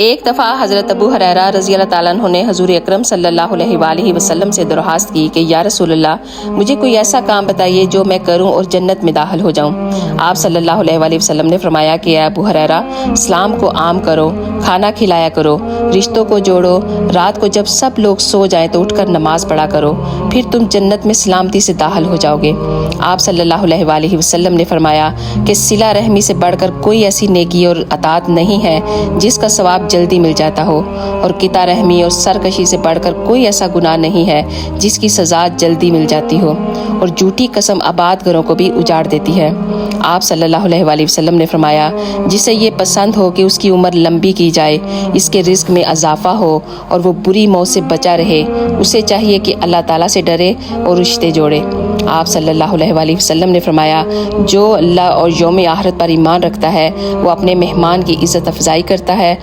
ایک دفعہ حضرت ابو ہریرہ رضی اللہ تعالیٰ عنہ نے حضور اکرم صلی اللہ علیہ وآلہ وسلم سے درخواست کی کہ یا رسول اللہ مجھے کوئی ایسا کام بتائیے جو میں کروں اور جنت میں داخل ہو جاؤں۔ آپ صلی اللہ علیہ وآلہ وسلم نے فرمایا کہ اے ابو ہریرہ اسلام کو عام کرو، کھانا کھلایا کرو، رشتوں کو جوڑو، رات کو جب سب لوگ سو جائیں تو اٹھ کر نماز پڑھا کرو، پھر تم جنت میں سلامتی سے داخل ہو جاؤ گے۔ آپ صلی اللہ علیہ وآلہ وسلم نے فرمایا کہ صلہ رحمی سے بڑھ کر کوئی ایسی نیکی اور اطاعت نہیں ہے جس کا ثواب جلدی مل جاتا ہو، اور قطع رحمی اور سرکشی سے بڑھ کر کوئی ایسا گناہ نہیں ہے جس کی سزا جلدی مل جاتی ہو، اور جھوٹی قسم آباد گھروں کو بھی اجاڑ دیتی ہے۔ آپ صلی اللہ علیہ وآلہ وسلم نے فرمایا جسے یہ پسند ہو کہ اس کی عمر لمبی کی جائے، اس کے رزق میں اضافہ ہو اور وہ بری موت سے بچا رہے، اسے چاہیے کہ اللہ تعالیٰ سے ڈرے اور رشتے جوڑے۔ آپ صلی اللہ علیہ وآلہ وسلم نے فرمایا جو اللہ اور یوم آخرت پر ایمان رکھتا ہے وہ اپنے مہمان کی عزت افزائی کرتا ہے